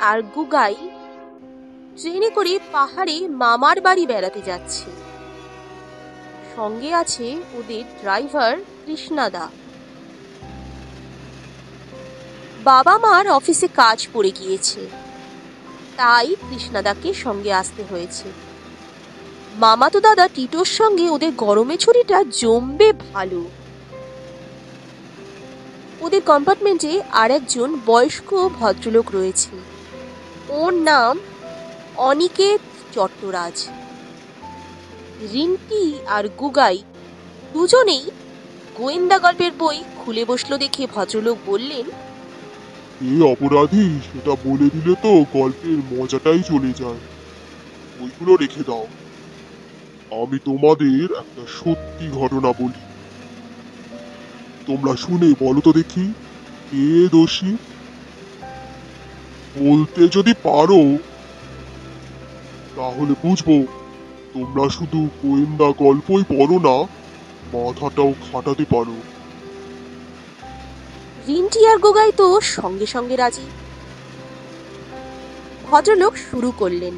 আর গুগাই ট্রেনে করে পাহাড়ে মামার বাড়ি বেড়াতে যাচ্ছে। সঙ্গে আছে ওদের ড্রাইভার কৃষ্ণাদা। বাবা মার অফিসে কাজ পড়ে গিয়েছে, তাই কৃষ্ণাদাকে সঙ্গে আসতে হয়েছে। মামাতো দাদা টিটোর সঙ্গে ওদের গরমে ছুটিটা জমবে ভালো। ওদের কম্পার্টমেন্টে আর একজন বয়স্ক ভদ্রলোক রয়েছে। ওর নাম অনিকেত চট্টরাজ। রিন্টি আর গুগাই দুজনেই গোয়েন্দা গল্পের বই খুলে বসলো দেখে ভদ্রলোক বললেন, এ অপরাধী সেটা বলে দিলে তো গল্পের মজাটাই চলে যায়। ওইগুলো রেখে দাও। আমি তোমাদের একটা সত্যি ঘটনা বলি, তোমরা শুনে বলো তো দেখি কে দোষী। বলতে যদি পারো তাহলে বুঝবো তোমরা শুধু গোয়েন্দা গল্পই পড়ো না, মাথাটাও খাটাতে পারো। রিন্টি আর গুগাই তো সঙ্গে সঙ্গে রাজি। ভদ্রলোক শুরু করলেন,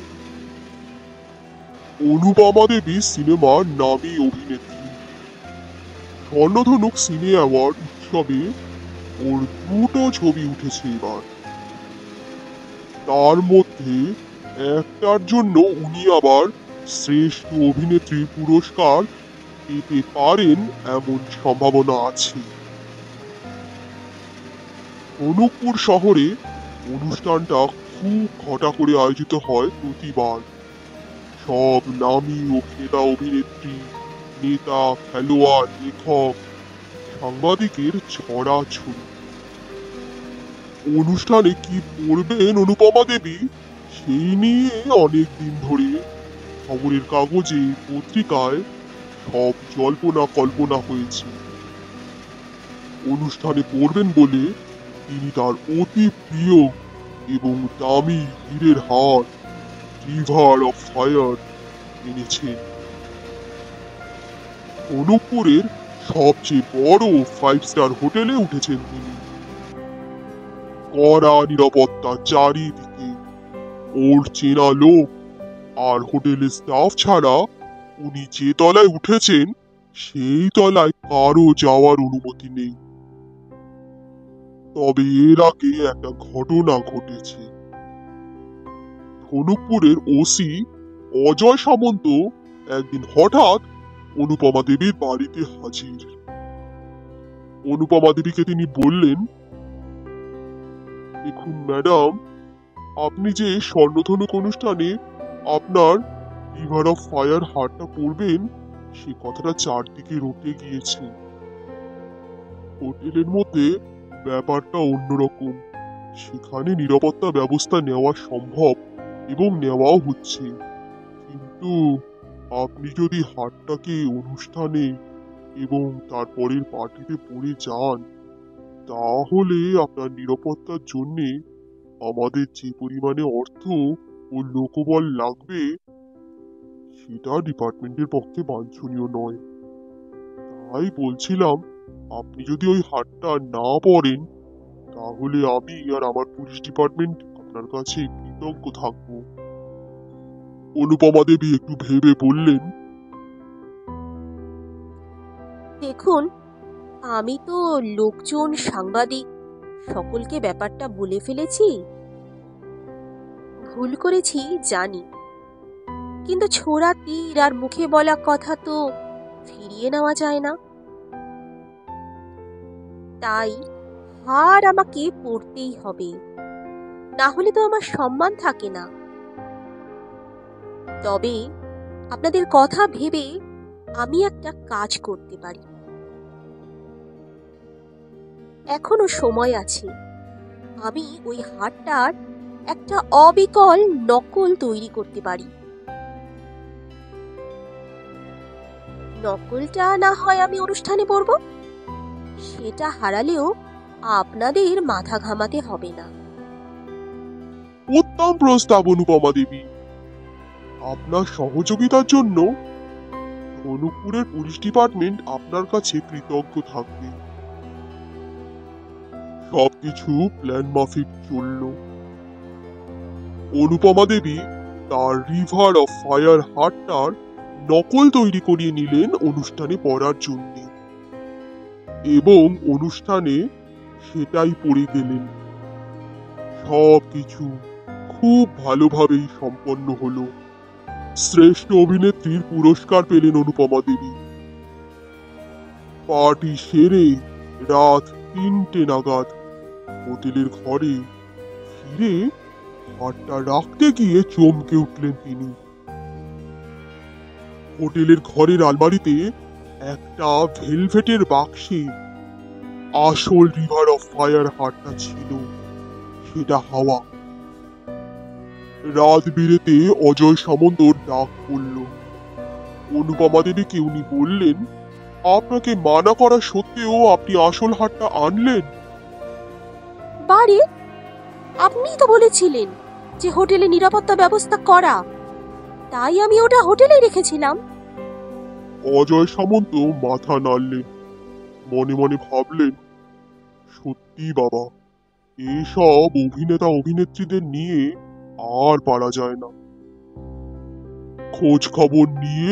অনুপমা দেবী সিনেমার নামী অভিনেত্রী। স্বর্ণধনুক সিনে অ্যাওয়ার্ড উৎসবে ওর দুটো ছবি উঠেছে এবার। তার মধ্যে একটার জন্য উনি আবার শ্রেষ্ঠ অভিনেত্রীর পুরস্কার পেতে পারেন এমন সম্ভাবনা আছে। অনুপপুর শহরে অনুষ্ঠানটা খুব ঘটা করে আয়োজিত হয় প্রতিবার। সব নামী ও খেলা অভিনেত্রী, নেতা, খেলোয়াড়, লেখক, সাংবাদিকের ছড়াছড়ি। অনুষ্ঠানে কি পড়বেন অনুপমা দেবী সেই নিয়ে অনেক দিন ধরে খবরের কাগজে, পত্রিকায় সব জল্পনা কল্পনা হয়েছে। অনুষ্ঠানে পড়বেন বলে তিনি তার অতি প্রিয় এবং দামি হীরের হার রিভার অফ ফায়ার এনেছেন। অনুপপুরের সবচেয়ে বড় 5 স্টার হোটেলে উঠেছেন তিনি। কড়া নিরাপত্তা চারিদিকে, ওর চেনা লোক আর হোটেলের স্টাফ ছাড়া উনি যে তলায় উঠেছেন সেই তলায় কারো যাওয়ার অনুমতি নেই। তবে এর আগে একটা ঘটনা ঘটেছে। ধনুকপুরের ওসি অজয় সামন্ত একদিন হঠাৎ অনুপমা দেবীর বাড়িতে হাজির। অনুপমা দেবীকে তিনি বললেন, দেখুন ম্যাডাম, আপনি যে স্বর্ণধনুক অনুষ্ঠানে আপনার রিভার অফ ফায়ার হারটা পরবেন সে কথাটা চারদিকে রটে গিয়েছে। হোটেলের মধ্যে ব্যাপারটা অন্যরকম, সেখানে নিরাপত্তা ব্যবস্থা নেওয়া সম্ভব এবং নেওয়াও হচ্ছে। কিন্তু আপনি যদি হারটাকে অনুষ্ঠানে এবং তারপরের পার্টিতে পরে যান তাহলে আপনার নিরাপত্তার জন্য আমাদের যে পরিমাণে অর্থ ও লোকবল লাগবে সেটা ডিপার্টমেন্টের পক্ষে বাঞ্ছনীয় নয়। তাই বলছিলাম আপনি যদি ওই হারটা না পরেন তাহলে আমি আর আমার পুলিশ ডিপার্টমেন্ট আপনার কাছে কৃতজ্ঞ থাকব। অনুপমা দেবী একটু ভেবে বললেন, দেখুন, আমি তো লোকজন, সাংবাদিক সকলকে ব্যাপারটা বলে ফেলেছি। ভুল করেছি জানি, কিন্তু ছোড়া তীর আর মুখে বলা কথা তো ফিরিয়ে নেওয়া যায় না। তাই হার আমাকে পড়তেই হবে, না হলে তো আমার সম্মান থাকে না। তবে আপনাদের কথা ভেবে আমি একটা কাজ করতে পারি। এখনো সময় আছে, আমি ওই হারটার একটা অবিকল নকল তৈরি করতে পারি। নকলটা না হয় আমি অনুষ্ঠানে পরব, সেটা হারালেও আপনাদের মাথা ঘামাতে হবে না। উত্তম প্রস্তাব অনুপমা দেবী। আপনার সহযোগিতার জন্য ধনুকপুরের পুলিশ ডিপার্টমেন্ট আপনার কাছে কৃতজ্ঞ থাকবে। সবকিছু প্ল্যান মাফিক চলল। অনুপমা দেবী তার রিভার অফ ফায়ার হারটার নকল তৈরি করিয়ে নিলেন অনুষ্ঠানে পরার জন্য, এবং অনুষ্ঠানে সেটাই পরে গেলেন। সবকিছু খুব ভালোভাবেই সম্পন্ন হলো। শ্রেষ্ঠ অভিনেত্রীর পুরস্কার পেলেন অনুপমা দেবী। পার্টি সেরে রাত 3টে নাগাদ হোটেলের ঘরে ফিরে হারটা রাখতে গিয়ে চমকে উঠলেন তিনি। হোটেলের ঘরের আলমারিতে একটা ভেলভেটের বাক্সে আসল রিভার অফ ফায়ার হারটা ছিল, সেটা হাওয়া। রাত বিরেতে অজয় সামন্তর ডাক পড়ল। অনুপমা দেবীকে উনি বললেন, আপনাকে মানা করা সত্ত্বেও আপনি আসল হারটা আনলেন। বারে আপনিই তো বলেছিলেন যে হোটেলে নিরাপত্তা ব্যবস্থা করা, তাই আমি ওটা হোটেলেই রেখেছিলাম। অজয় সামন্ত মাথা নাড়লেন, মনে মনে ভাবলেন, সত্যি বাবা, এসব অভিনেতা অভিনেত্রীদের নিয়ে আর পারা যায় না। খোঁজ খবর নিয়ে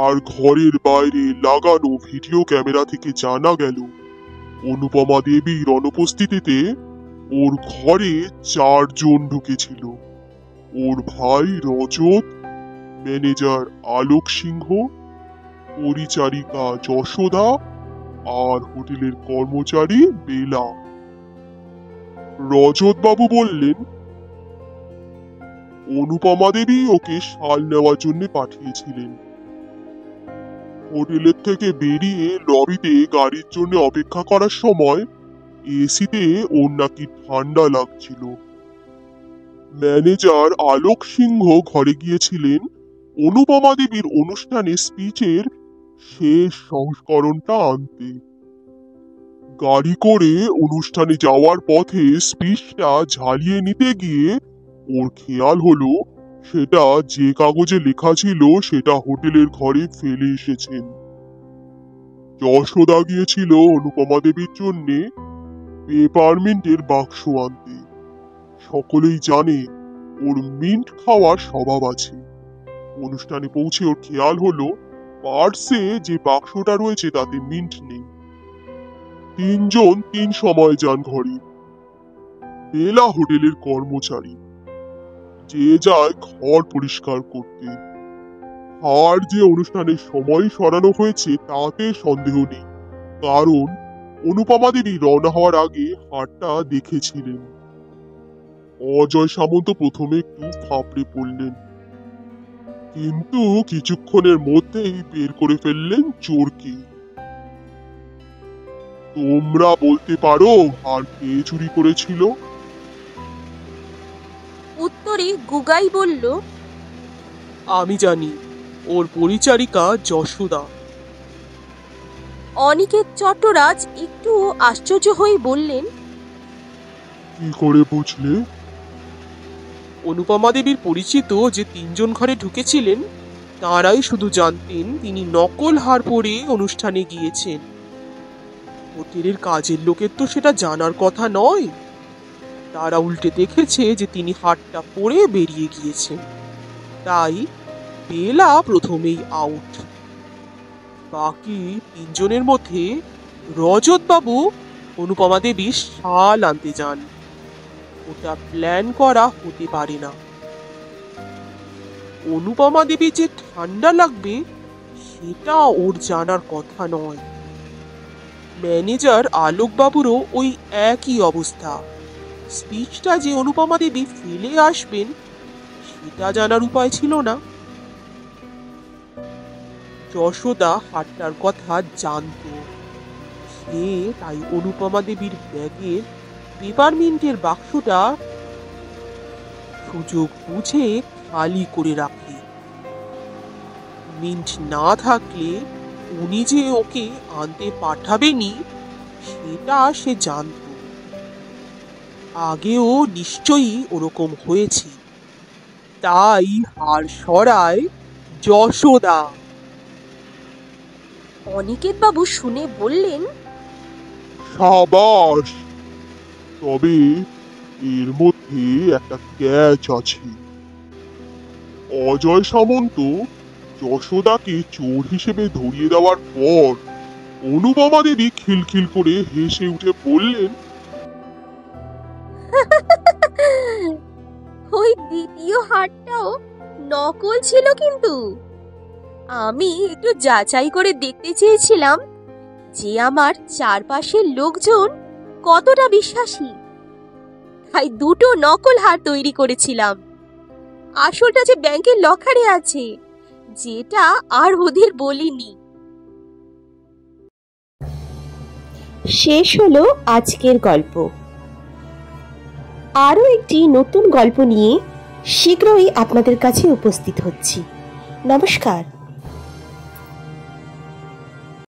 আর ঘরের বাইরে লাগানো ভিডিও ক্যামেরা থেকে জানা গেল অনুপমা দেবীর অনুপস্থিতিতে ওর ঘরে 4জন ঢুকেছিল। ওর ভাই রজত, ম্যানেজার আলোক সিংহ, পরিচারিকা যশোদা আর হোটেলের কর্মচারী বেলা। রজত বাবু বললেন, অনুপমা দেবী ওকে শাল নেওয়ার জন্য পাঠিয়েছিলেন। হোটেলের থেকে বেরিয়ে লবিতে গাড়ির জন্য অপেক্ষা করার সময় এসিতে ওর নাকি ঠান্ডা লাগছিল। ম্যানেজার আলোক সিংহ ঘরে গিয়েছিলেন অনুপমা দেবীর অনুষ্ঠানে স্পিচের শেষ সংস্করণটা আনতে। গাড়ি করে অনুষ্ঠানে যাওয়ার পথে স্পিচটা ঝালিয়ে নিতে গিয়ে ওর খেয়াল হলো সেটা যে কাগজে লেখা ছিল সেটা হোটেলের ঘরে ফেলে এসেছেন। যশোদা গিয়েছিল অনুপমা দেবীর জন্যে পেপারমিন্টের বাক্স আনতে। সকলেই জানে ওর মিন্ট খাওয়ার স্বভাব আছে। অনুষ্ঠানে পৌঁছে ওর খেয়াল হলো পার্সে যে বাক্সটা রয়েছে তাতে মিন্ট নেই। 3জন 3 সময় যান ঘরে। বেলা হোটেলের কর্মচারী, যে যায় ঘর পরিষ্কার করতে। আর যে অনুষ্ঠানের সময় সরানো হয়েছে তাতে সন্দেহ নেই, কারণ অনুপমা দেবী রওনা হওয়ার আগে হারটা দেখেছিলেন। অজয় সামন্ত প্রথমে একটু ফাঁপড়ে পড়লেন, কিন্তু কিছুক্ষণের মধ্যেই বের করে ফেললেন চোরকে। তোমরা বলতে পারো হার কে চুরি করেছিল? উত্তরে গুগাই বলল, আমি জানি, ওর পরিচারিকা যশোদা। অনিকেত চট্টরাজ একটু আশ্চর্য হয়ে বললেন, কি করে বুঝলে? অনুপমা দেবীর পরিচিত যে 3জন ঘরে ঢুকেছিলেন তারাই শুধু জানতেন তিনি নকল হার পরে অনুষ্ঠানে গিয়েছেন। হোটেলের কাজের লোকের তো সেটা জানার কথা নয়। তারা উল্টে দেখেছে যে তিনি হারটা পরে বেরিয়ে গিয়েছেন। তাই বেলা প্রথমেই আউট। বাকি 3জনের মধ্যে রজত বাবু অনুপমা দেবীর শাল আনতে যান। ওটা প্ল্যান করা হতে পারে না। অনুপমা দেবী যে ঠান্ডা লাগবে সেটা ওর জানার কথা নয়। ম্যানেজার আলোক বাবুরও ওই একই অবস্থা। স্পিচটা যে অনুপমা দেবী ফেলে আসবেন সেটা জানার উপায় ছিল না। যশোদা হাটটার কথা জানত। সে তাই অনুপমা দেবীর ব্যাগের পেপারমিন্টের বাক্সটা সুযোগ বুঝে খালি করে রাখে। মিন্ট না থাকলে উনি যে ওকে আনতে পাঠাবেনি সেটা সে জানত। আগেও নিশ্চয়ই ওরকম হয়েছে। তাই হার সরায় যশোদা। অনিকেত বাবু শুনে বললেন, সাবাস! তবে এর মধ্যে একটা ক্যাচ আছে। অজয় সামন্ত যশোদাকে চোর হিসেবে ধরিয়ে দেওয়ার পর অনুপমা দেবী খিলখিল করে হেসে উঠে বললেন, ওই দ্বিতীয় হারটাও নকল ছিল, কিন্তু আমি একটু যাচাই করে দেখতে চেয়েছিলাম যে আমার চারপাশের লোকজন কতটা বিশ্বাসী। তাই দুটো নকল হার তৈরি করেছিলাম। আসলটা যে ব্যাংকের লকারে আছে, যেটা আর ওদের বলিনি। শেষ হলো আজকের গল্প। আরও একটি নতুন গল্প নিয়ে শীঘ্রই আপনাদের কাছে উপস্থিত হচ্ছি। নমস্কার।